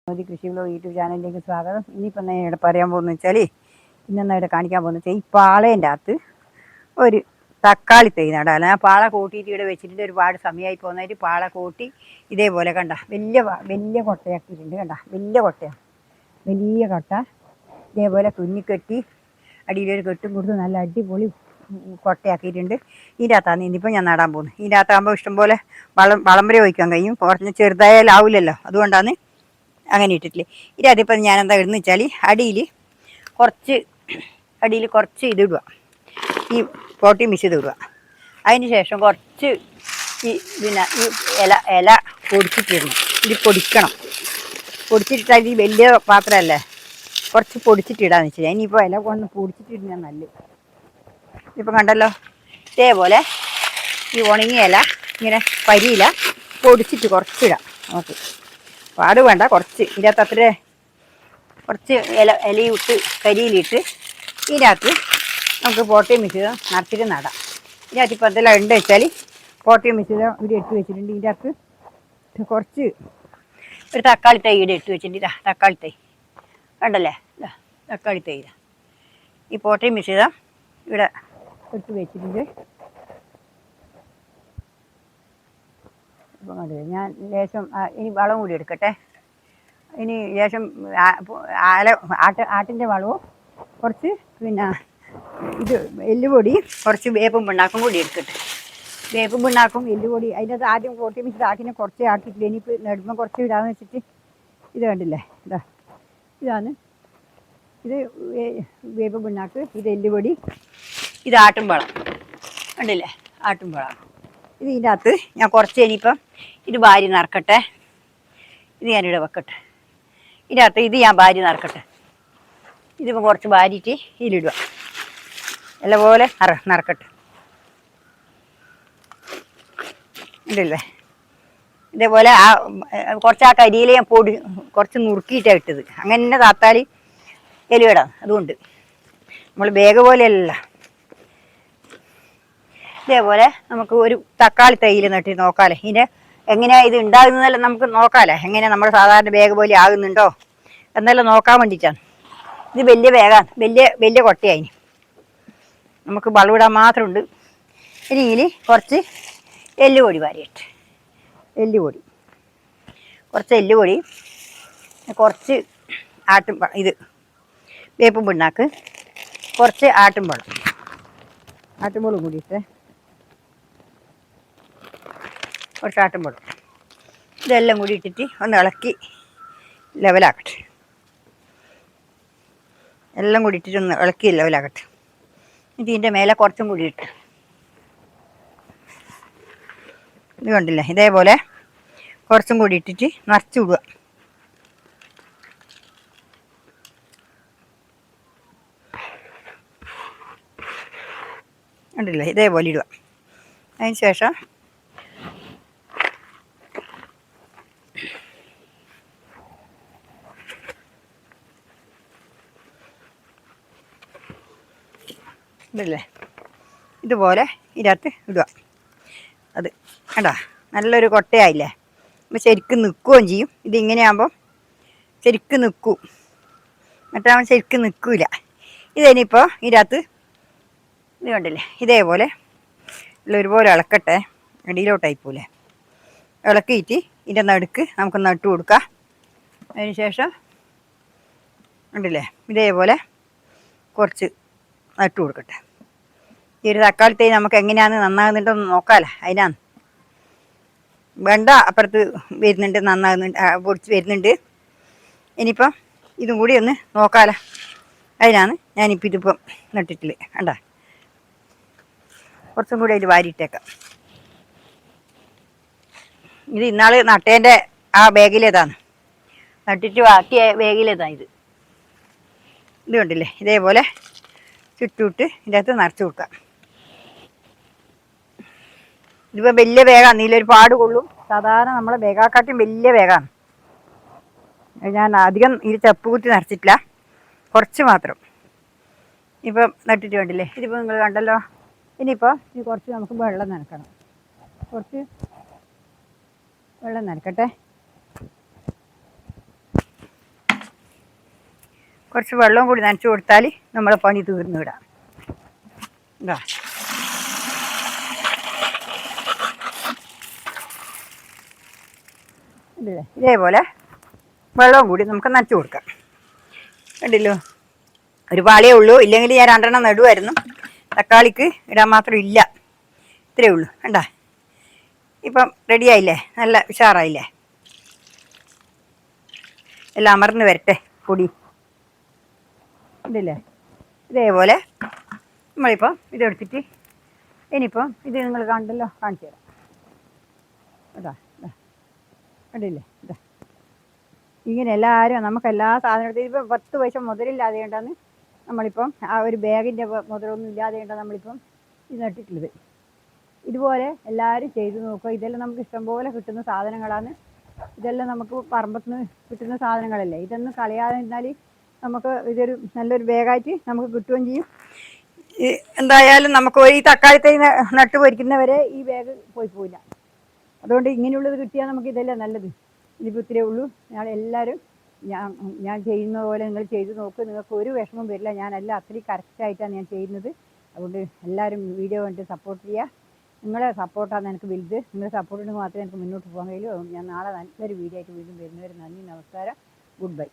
മോദി കൃഷി blog YouTube ചാനലിലേക്ക് സ്വാഗതം. ഇനിയിപ്പം ഞാൻ ഇവിടെ പറയാൻ പോകുന്നത് വെച്ചാൽ ഇന്നെന്നാ ഇവിടെ കാണിക്കാൻ പോകുന്നത് വെച്ചാൽ ഈ പാളേൻ്റെ അകത്ത് ഒരു തക്കാളി തൈ നടാൻ. ആ പാള കൂട്ടിയിട്ട് ഇവിടെ വെച്ചിട്ടുണ്ട്. ഒരുപാട് സമയമായി പോകുന്നതായിട്ട് പാള കൂട്ടി ഇതേപോലെ കണ്ട വലിയ കൊട്ടയാക്കിയിട്ടുണ്ട്. കണ്ട വലിയ കൊട്ട ഇതേപോലെ കുഞ്ഞിക്കെട്ടി അടിയിലൊരു കെട്ടും കൊടുത്ത് നല്ല അടിപൊളി കൊട്ടയാക്കിയിട്ടുണ്ട്. ഇതിൻ്റെ അകത്താണ് ഇന്നിപ്പോൾ ഞാൻ നടാൻ പോകുന്നത്. ഇതിൻ്റെ അകത്താകുമ്പോൾ ഇഷ്ടംപോലെ വളം വരെ ഒഴിക്കാൻ കഴിയും. കുറഞ്ഞ് ചെറുതായാലാവില്ലല്ലോ, അതുകൊണ്ടാണ് അങ്ങനെ ഇട്ടിട്ടില്ലേ. ഇതിപ്പം ഞാൻ എന്താ ഇടുന്നു വെച്ചാൽ അടിയിൽ കുറച്ച് ഇതിടുക, ഈ പോട്ടി മിക്സ് ചെയ്ത് ഇടുക. അതിന് ശേഷം കുറച്ച് ഈ ഇല പൊടിച്ചിട്ടിടണം. ഇത് പൊടിച്ചിട്ടിട്ടാൽ ഈ വലിയ പാത്രമല്ലേ, കുറച്ച് പൊടിച്ചിട്ടിടാന്ന് വെച്ചാൽ ഇനിയിപ്പോൾ ഇല കൊണ്ട് പൊടിച്ചിട്ടിടുന്ന നല്ലത്. ഇപ്പം കണ്ടല്ലോ, ഇതേപോലെ ഈ ഉണങ്ങിയ ഇല ഇങ്ങനെ പരിയില പൊടിച്ചിട്ട് കുറച്ചിടാം. നമുക്ക് പാട് വേണ്ട, കുറച്ച് ഇതിനകത്ത് അത്ര കുറച്ച് ഇലയിട്ട് കരിയിലിട്ട് ഇതിനകത്ത് നമുക്ക് പോട്ടയും മിശ്രിത നിറച്ചിട്ട് നടാം. ഇതിനകത്ത് ഇപ്പോൾ എന്തെല്ലാം ഉണ്ട് വെച്ചാൽ പോട്ടയും മിശ്രിത ഇവിടെ ഇട്ട് വെച്ചിട്ടുണ്ട്. ഇതിനകത്ത് കുറച്ച് ഒരു തക്കാളി തൈ ഇവിടെ ഇട്ട് വെച്ചിട്ടുണ്ട്. തക്കാളി തൈ കണ്ടല്ലേ, തക്കാളി തൈ ഈ പോട്ടയും മിശ്രിത ഇവിടെ ഇട്ട് വെച്ചിട്ടുണ്ട്. ഇപ്പം കണ്ടില്ല, ഞാൻ ലേശം ഇനി വളം കൂടി എടുക്കട്ടെ. ഇനി ലേശം ആട്ടിൻ്റെ വളവും കുറച്ച് ഇത് എല്ലുപൊടി, കുറച്ച് വേപ്പും പിണ്ണാക്കും കൂടി എടുക്കട്ടെ. വേപ്പും പിണ്ണാക്കും എല്ലുപൊടി അതിനകത്ത് ആദ്യം പൊട്ടി വെച്ചിട്ട് ആട്ടിനെ കുറച്ചേ ആട്ടിയിട്ടില്ല. ഇനിയിപ്പോൾ നെടുമ്പോൾ കുറച്ച് ഇടാന്ന് വെച്ചിട്ട് ഇത് കണ്ടില്ലേ, ഇതാണ് ഇത് വേപ്പും പിണ്ണാക്ക്, ഇത് എല്ലുപൊടി, ഇത് ആട്ടുംവളം കണ്ടില്ലേ, ആട്ടുംവളം. ഇത് ഇതിൻ്റെ അകത്ത് ഞാൻ കുറച്ച് ഇനിയിപ്പം ഇത് ഭാര്യ നിറക്കട്ടെ. ഇത് ഞാനിവിടെ വെക്കട്ടെ. ഇതിനകത്ത് ഇത് ഞാൻ ഭാര്യ നിറക്കട്ടെ. ഇതിപ്പോൾ കുറച്ച് ഭാര്യയിട്ട് ഇതിലിടുക, എല്ലാം പോലെ നിറക്കട്ടെ. ഇതല്ലേ, ഇതേപോലെ കുറച്ച് കരിയിൽ ഞാൻ കുറച്ച് നുറുക്കിയിട്ടാണ് ഇട്ടത്. അങ്ങനെ തന്നെ താത്താൽ എലിവിടാം. അതുകൊണ്ട് നമ്മൾ ബാഗ് പോലെയല്ല. ഇതേപോലെ നമുക്ക് ഒരു തക്കാളി തൈയിൽ നട്ടി നോക്കാമല്ലേ, ഇതിൻ്റെ എങ്ങനെയാണ് ഇത് ഉണ്ടാകുന്നതെല്ലാം നമുക്ക് നോക്കാമല്ലേ, എങ്ങനെ നമ്മൾ സാധാരണ ബാഗ് പോലെ ആകുന്നുണ്ടോ എന്നെല്ലാം നോക്കാൻ വേണ്ടിയിട്ടാണ്. ഇത് വലിയ ബാഗാണ്, വലിയ കൊട്ടയായി. നമുക്ക് വളവിടാൻ മാത്രമുണ്ട്. ഇനി ഇതിൽ കുറച്ച് എല്ലുപൊടി വാരിയിട്ട്, കുറച്ച് എല്ലുപൊടി, കുറച്ച് ഇത് വേപ്പും പിണ്ണാക്ക്, കുറച്ച് ആട്ടുംവളം കൂടിയിട്ട്, കുറച്ച് ആട്ടുംവളം, ഇതെല്ലാം കൂടി ഇട്ടിട്ട് ഒന്ന് ഇളക്കി ലെവലാക്കട്ടെ. എല്ലാം കൂടി ഇട്ടിട്ട് ഒന്ന് ഇളക്കി ലെവലാക്കട്ടെ. ഇതിൻ്റെ മേലെ കുറച്ചും കൂടി ഇട്ട് ഇത് കണ്ടില്ലേ, ഇതേപോലെ കുറച്ചും കൂടി ഇട്ടിട്ട് നിറച്ച് വിടുക. കണ്ടില്ലേ, ഇതേപോലെ ഇടുക. അതിന് ശേഷം ഇതല്ലേ, ഇതുപോലെ ഇതിനകത്ത് ഇടുക. അത് കണ്ടാ, നല്ലൊരു കൊട്ടയായില്ലേ. അപ്പോൾ ശരിക്കും നിൽക്കുകയും ചെയ്യും. ഇതിങ്ങനെയാകുമ്പം ശരിക്കും നിൽക്കും, മറ്റാകുമ്പോൾ ശരിക്കും നിൽക്കില്ല. ഇതിനിപ്പോൾ ഇതിനകത്ത് ഇത് കണ്ടില്ലേ, ഇതേപോലെ ഒരുപോലെ ഇളക്കട്ടെ. അടിയിലോട്ടായിപ്പോലെ ഇളക്കിയിട്ട് ഇതിൻ്റെ നടുക്ക് നമുക്ക് നട്ടു കൊടുക്കാം. അതിന് ശേഷം കണ്ടില്ലേ, ഇതേപോലെ കുറച്ച് നട്ടു കൊടുക്കട്ടെ. ഈ ഒരു തക്കാളി തൈ നമുക്ക് എങ്ങനെയാണ് നന്നാകുന്നുണ്ടോന്ന് നോക്കാമല്ലോ, അതിനാണ്. വെണ്ട അപ്പുറത്ത് വരുന്നുണ്ട്, നന്നാകുന്നുണ്ട്, പൊടിച്ച് വരുന്നുണ്ട്. ഇനിയിപ്പം ഇതും കൂടി ഒന്ന് നോക്കാമല്ലോ, അതിനാണ് ഞാനിപ്പോൾ ഇതിപ്പം നട്ടിട്ടില്ല. കണ്ട, കുറച്ചും കൂടി അതിൽ വാരിയിട്ടേക്കാം. ഇത് ഇന്നാൾ നട്ടേൻ്റെ ആ ബാഗിലേതാണ്, നട്ടിട്ട് ബാക്കിയ ബാഗിലേതാണ് ഇത് കണ്ടില്ലേ, ഇതേപോലെ ചുറ്റുവിട്ട് ഇതിൻ്റെ അകത്ത് നിറച്ച് കൊടുക്കാം. ഇതിപ്പോൾ വലിയ ബാഗാണ്, ഇതിലൊരു പാട് കൊള്ളും. സാധാരണ നമ്മളെ ബാഗാക്കാട്ടും വലിയ ബാഗാണ്. ഞാൻ അധികം ഇത് ചപ്പ് കുത്തി നിറച്ചിട്ടില്ല, കുറച്ച് മാത്രം. ഇപ്പം നട്ടിട്ട് കണ്ടില്ലേ, ഇതിപ്പോൾ നിങ്ങൾ കണ്ടല്ലോ. ഇനിയിപ്പോൾ ഇത് കുറച്ച് നമുക്ക് വെള്ളം നനക്കണം. കുറച്ച് വെള്ളം നനക്കട്ടെ. കുറച്ച് വെള്ളവും കൂടി നനച്ച് കൊടുത്താൽ നമ്മളെ പണി തീർന്നു വിടാം. ഇതാ ഇതേപോലെ വെള്ളവും കൂടി നമുക്ക് നനച്ച് കൊടുക്കാം. കണ്ടില്ലോ, ഒരു പാളിയേ ഉള്ളൂ, ഇല്ലെങ്കിൽ ഞാൻ 2 നടുവായിരുന്നു. തക്കാളിക്ക് ഇടാൻ മാത്രം ഇല്ല, ഇത്രയേ ഉള്ളൂ. കണ്ടാ, ഇപ്പം റെഡിയായില്ലേ, നല്ല ഉഷാറായില്ലേ. എല്ലാം അമർന്ന് വരട്ടെ പൊടി. ഇതല്ലേ, ഇതേപോലെ നമ്മളിപ്പം ഇതെടുത്തിട്ട് ഇനിയിപ്പം ഇത് നിങ്ങൾ കണ്ടല്ലോ, കാണിച്ചു തരാം. ഇതാ ഇതാ കണ്ടില്ലേ, ഇതാ ഇങ്ങനെ എല്ലാവരും നമുക്ക് എല്ലാ സാധനവും ഇപ്പം 10 പൈസ മുതലില്ലാതെ കൊണ്ടാണ് നമ്മളിപ്പം ആ ഒരു ബാഗിൻ്റെ മുതലൊന്നും ഇല്ലാതെ കൊണ്ടാണ് നമ്മളിപ്പം ഇത് നട്ടിട്ടുള്ളത്. ഇതുപോലെ എല്ലാവരും ചെയ്ത് നോക്കുക. ഇതെല്ലാം നമുക്ക് ഇഷ്ടംപോലെ കിട്ടുന്ന സാധനങ്ങളാണ്. ഇതെല്ലാം നമുക്ക് പറമ്പത്തുനിന്ന് കിട്ടുന്ന സാധനങ്ങളല്ലേ. ഇതൊന്നും കളയാതെ ഇരുന്നാൽ നമുക്ക് ഇതൊരു നല്ലൊരു ബാഗായിട്ട് നമുക്ക് കിട്ടുകയും ചെയ്യും. എന്തായാലും നമുക്ക് ഈ തക്കാളി നട്ട് പൊരിക്കുന്നവരെ ഈ ബാഗ് പോയില്ല. അതുകൊണ്ട് ഇങ്ങനെയുള്ളത് കിട്ടിയാൽ നമുക്ക് ഇതെല്ലാം നല്ലത്. ഇതിപ്പോൾ ഇത്രയേ ഉള്ളൂ. എല്ലാവരും ഞാൻ ചെയ്യുന്ന പോലെ നിങ്ങൾ ചെയ്ത് നോക്ക്. നിങ്ങൾക്ക് ഒരു വിഷമം വരില്ല. ഞാനെല്ലാം അത്രയും കറക്റ്റായിട്ടാണ് ഞാൻ ചെയ്യുന്നത്. അതുകൊണ്ട് എല്ലാവരും വീഡിയോ കണ്ട് സപ്പോർട്ട് ചെയ്യുക. നിങ്ങളെ സപ്പോർട്ടാണ് എനിക്ക് വലുത്. നിങ്ങളുടെ സപ്പോർട്ടിന് മാത്രമേ എനിക്ക് മുന്നോട്ട് പോകാൻ കഴിയൂ. അതുകൊണ്ട് ഞാൻ നാളെ നല്ലൊരു വീഡിയോ ആയിട്ട് വീണ്ടും വരുന്നവരെ നന്ദി, നമസ്കാരം, ഗുഡ് ബൈ.